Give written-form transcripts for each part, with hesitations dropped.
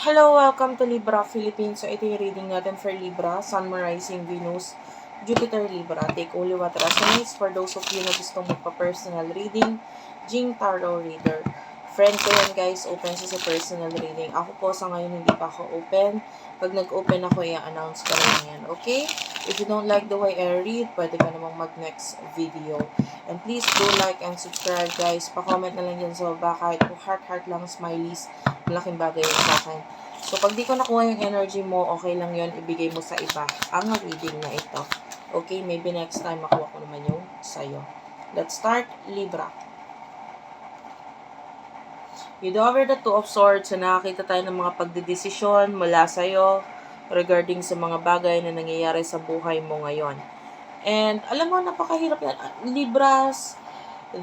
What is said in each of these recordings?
Hello, welcome to Libra Philippines. So, ito yung reading natin for Libra, Sun, Moon, Rising, Venus, Jupiter, Libra. Take only what resonates. For those of you na gustong magpa-personal reading, Jing Tarot Reader. Friend ko yan guys, open siya sa personal reading. Ako po sa ngayon hindi pa ako open. Pag nag-open ako, i-announce ko lang yan. Okay? If you don't like the way I read, pwede ka namang mag-next video. And please do like and subscribe guys. Pa-comment na lang dyan sa baba kahit po heart lang, smileys. Malaking bagay yun sa akin. So, pag di ko nakuha yung energy mo, okay lang yun, ibigay mo sa iba ang reading na ito. Okay, maybe next time makuha ko naman yung sa'yo. Let's start, Libra. You over the Two of Swords, so nakakita tayo ng mga pagdedesisyon mula sa'yo regarding sa mga bagay na nangyayari sa buhay mo ngayon. And alam mo, napakahirap yan. Libras,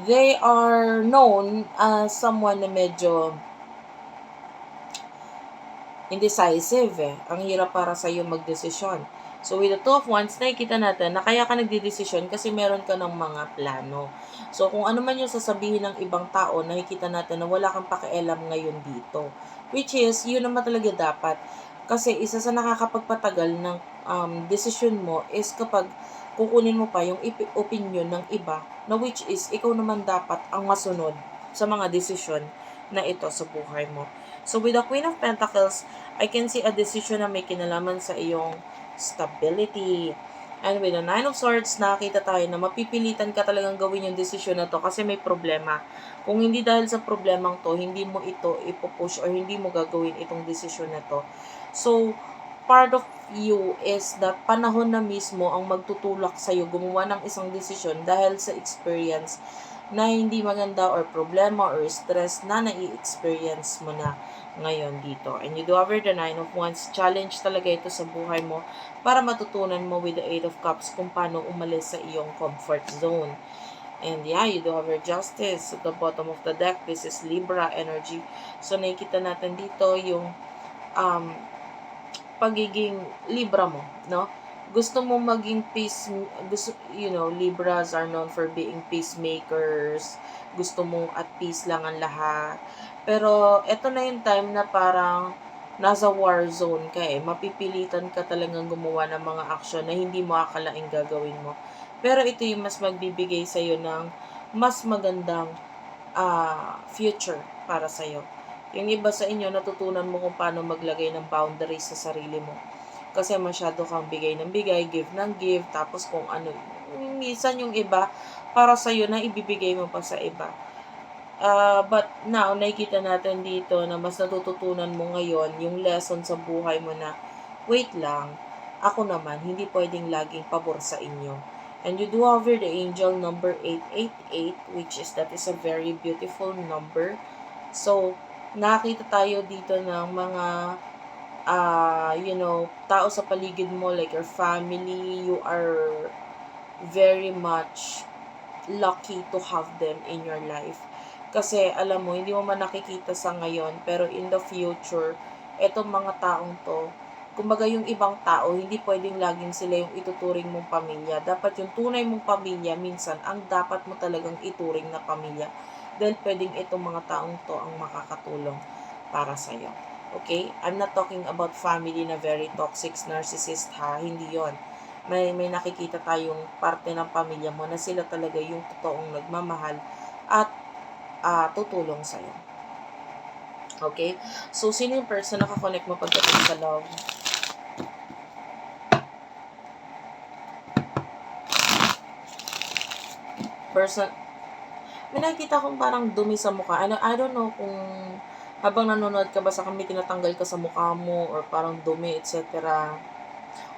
they are known as someone na medyo indecisive eh. Ang hirap para sa iyo magdesisyon. So, with the Two of Wands, nakikita natin na kaya ka nagdedesisyon kasi meron ka ng mga plano. So, kung ano man yung sasabihin ng ibang tao, nakikita natin na wala kang pakialam ngayon dito. Which is, yun naman talaga dapat. Kasi isa sa nakakapagpatagal ng desisyon mo is kapag kukunin mo pa yung opinion ng iba na which is, ikaw naman dapat ang masunod sa mga desisyon na ito sa buhay mo. So, with the Queen of Pentacles, I can see a decision na may kinalaman sa iyong stability. And with the Nine of Swords, nakita tayo na mapipilitan ka talagang gawin yung desisyon na to kasi may problema. Kung hindi dahil sa problemang to, hindi mo ito ipupush or hindi mo gagawin itong desisyon na to. So, part of you is that panahon na mismo ang magtutulak sa'yo gumawa ng isang desisyon dahil sa experience na hindi maganda or problema or stress na nai-experience mo na ngayon dito. And you do over the Nine of Wands, challenge talaga ito sa buhay mo para matutunan mo with the Eight of Cups kung paano umalis sa iyong comfort zone. And yeah, you do have your Justice at the bottom of the deck. This is Libra energy. So nakikita natin dito yung um, pagiging Libra mo, no? Gusto mo maging Libras are known for being peacemakers. Gusto mo at peace lang ang lahat. Pero eto na yung time na parang nasa war zone ka eh. Mapipilitan ka talagang gumawa ng mga action na hindi mo akalaing gagawin mo. Pero ito yung mas magbibigay sa'yo ng mas magandang future para sa'yo. Yung iba sa inyo, natutunan mo kung paano maglagay ng boundaries sa sarili mo. Kasi masyado kang bigay ng bigay, give ng give, tapos kung ano, minsan yung iba, para sa'yo na ibibigay mo pa sa iba. But now, nakikita natin dito na mas natututunan mo ngayon yung lesson sa buhay mo na, wait lang, ako naman, hindi pwedeng laging pabor sa inyo. And you do over the angel number 888, which is that is a very beautiful number. So, nakita tayo dito ng mga tao sa paligid mo, like your family. You are very much lucky to have them in your life. Kasi alam mo, hindi mo man nakikita sa ngayon, pero in the future, etong mga taong to, kumbaga yung ibang tao, hindi pwedeng laging sila yung ituturing mong pamilya. Dapat yung tunay mong pamilya, minsan, ang dapat mo talagang ituring na pamilya. Dahil pwedeng itong mga taong to ang makakatulong para sa'yo. Okay? I'm not talking about family na very toxic, narcissist ha. Hindi yon. May nakikita tayong parte ng pamilya mo na sila talaga yung totoong nagmamahal at tutulong sa'yo. Okay? So, sino yung person na nakakonect mo pagdating sa love? Person, may nakikita kong parang dumi sa mukha. I don't know kung habang nanonood ka ba sa kami, tinatanggal ka sa mukha mo or parang dumi, etc.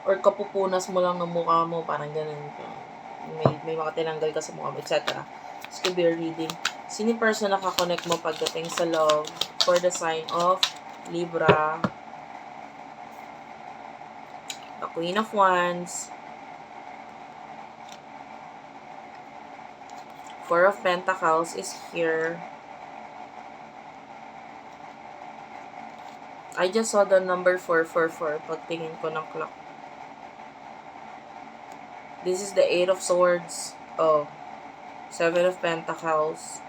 Or kapupunas mo lang ng mukha mo, parang ganun. May mga tinanggal ka sa mukha mo, etc. This could be a reading. Sino yung person na nakakonect mo pagdating sa love for the sign of Libra? The Queen of Wands. Four of Pentacles is here. I just saw the number 444 pagtingin ko ng clock. This is the Eight of Swords. Oh. Seven of Pentacles.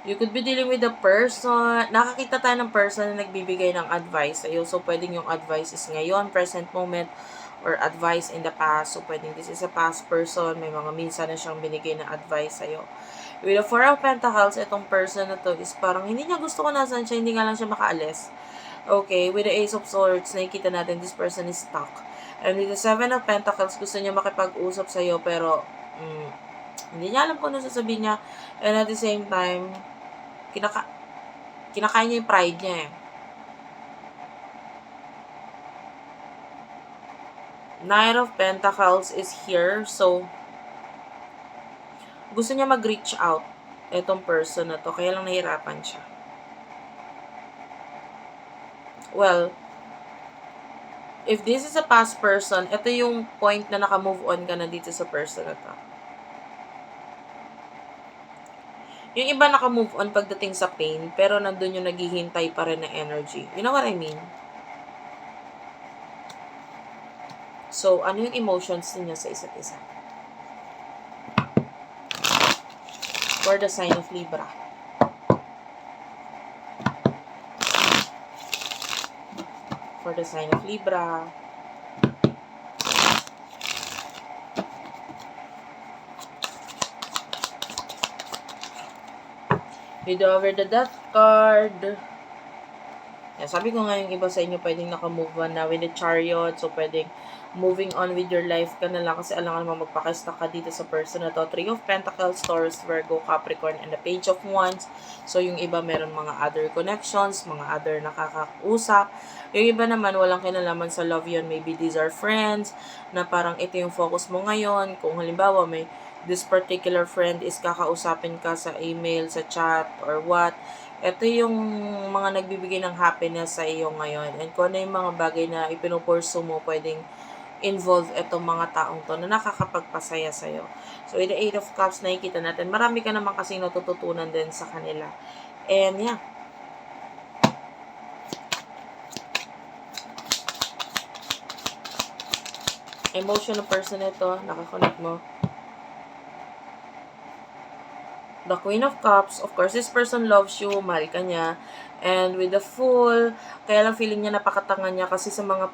You could be dealing with a person. Nakakita tayo ng person na nagbibigay ng advice sa'yo. So, pwedeng yung advice is ngayon, present moment, or advice in the past. So, pwedeng this is a past person. May mga minsan na siyang binigay na advice sa'yo. With the Four of Pentacles, itong person na to is parang hindi niya gusto kung nasan siya, hindi nga lang siya makaalis. Okay, with the Ace of Swords, nakikita natin this person is stuck. And with the Seven of Pentacles, gusto niya makipag-usap sa'yo, pero hindi niya alam kung ano sasabihin niya. And at the same time, kinakain niya yung pride niya eh. Knight of Pentacles is here. So, gusto niya mag-reach out etong person na to. Kaya lang nahirapan siya. Well, if this is a past person, ito yung point na naka-move on ka na dito sa person na to. Yung iba naka-move on pagdating sa pain, pero nandun yung naghihintay pa rin na energy. You know what I mean? So, ano yung emotions niya sa isa't isa? For the sign of Libra. For the sign of Libra. With over the Death card. Yeah, sabi ko nga yung iba sa inyo pwedeng naka-move on na with the Chariot. So, pwedeng moving on with your life ka na lang kasi alam ka naman magpaka-stuck ka dito sa person na to. Three of Pentacles, Taurus, Virgo, Capricorn, and the Page of Wands. So, yung iba meron mga other connections, mga other nakakausap. Yung iba naman walang kinalaman sa love yun. Maybe these are friends na parang ito yung focus mo ngayon. Kung halimbawa may this particular friend is kakausapin ka sa email, sa chat, or what. Ito yung mga nagbibigay ng happiness sa iyo ngayon. And kung ano yung mga bagay na ipinupurso mo, pwedeng involve itong mga taong to na nakakapagpasaya sa'yo. So, with the Eight of Cups, nakikita natin, marami ka naman kasi natututunan din sa kanila. And yeah. Emotional person ito, nakakonect mo. The Queen of Cups, of course, this person loves you, mahal ka niya. And with the Fool, kaya lang feeling niya napakatanga niya kasi sa mga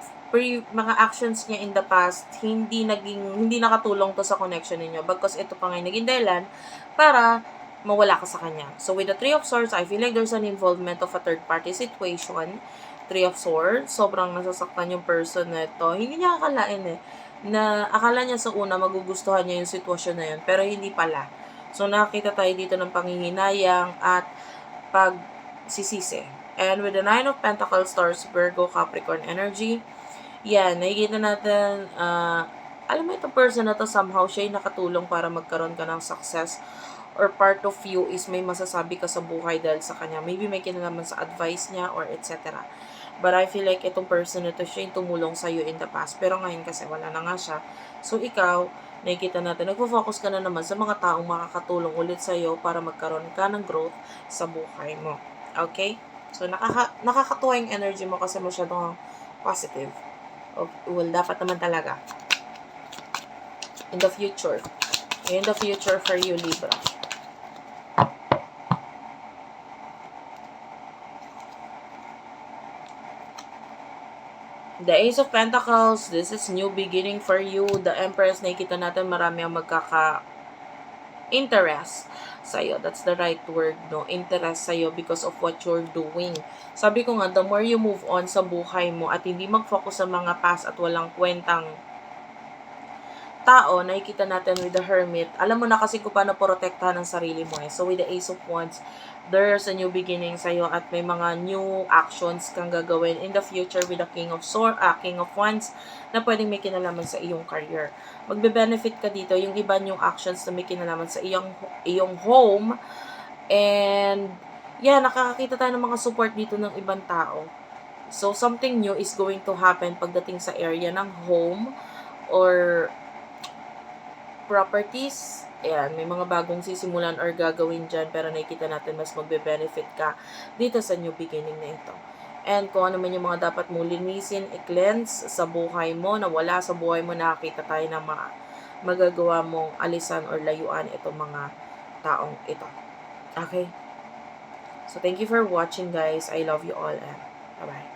actions niya in the past, hindi nakatulong to sa connection ninyo. Because ito pa nga naging dahilan para mawala ka sa kanya. So with the Three of Swords, I feel like there's an involvement of a third party situation. Three of Swords, sobrang nasasaktan yung person na ito. Hindi niya akalain na akala niya sa una magugustuhan niya yung sitwasyon na yun, pero hindi pala. So, nakakita tayo dito ng panghihinayang at pagsisisi. And with the Nine of Pentacles, Taurus, Virgo, Capricorn energy, yan, nakikita natin, alam mo itong person na to, somehow siya yung nakatulong para magkaroon ka ng success or part of you is may masasabi ka sa buhay dahil sa kanya. Maybe may kinalaman sa advice niya or etc. But I feel like itong person na to, siya yung tumulong sa'yo in the past. Pero ngayon kasi wala na nga siya. So, ikaw, nakikita natin, nagpo-focus ka na naman sa mga taong makakatulong ulit sa'yo para magkaroon ka ng growth sa buhay mo. Okay? So, nakakatuwa yung energy mo kasi masyadong positive. Okay, well, dapat naman talaga. In the future. In the future for you, Libra. The Ace of Pentacles, this is new beginning for you. The Empress, nakikita natin marami ang interest sa'yo. That's the right word, no? Interest sa'yo because of what you're doing. Sabi ko nga, the more you move on sa buhay mo at hindi mag-focus sa mga past at walang kwentang tao, nakikita natin with the Hermit, alam mo na kasi kung paano protektahan ang sarili mo eh. So with the Ace of Wands, there's a new beginning sa'yo at may mga new actions kang gagawin in the future with the King of Wands na pwedeng may kinalaman sa iyong career. Magbe-benefit ka dito, yung iba yung actions na may kinalaman sa iyong home. And yeah, nakakakita tayo ng mga support dito ng ibang tao. So something new is going to happen pagdating sa area ng home or properties. Ayan, may mga bagong sisimulan or gagawin dyan, pero nakikita natin mas magbe-benefit ka dito sa new beginning na ito. And kung ano man yung mga dapat mong linisin, i-cleanse sa buhay mo, na wala sa buhay mo, nakakita tayo ng magagawa mong alisan or layuan itong mga taong ito. Okay? So, thank you for watching, guys. I love you all and bye-bye.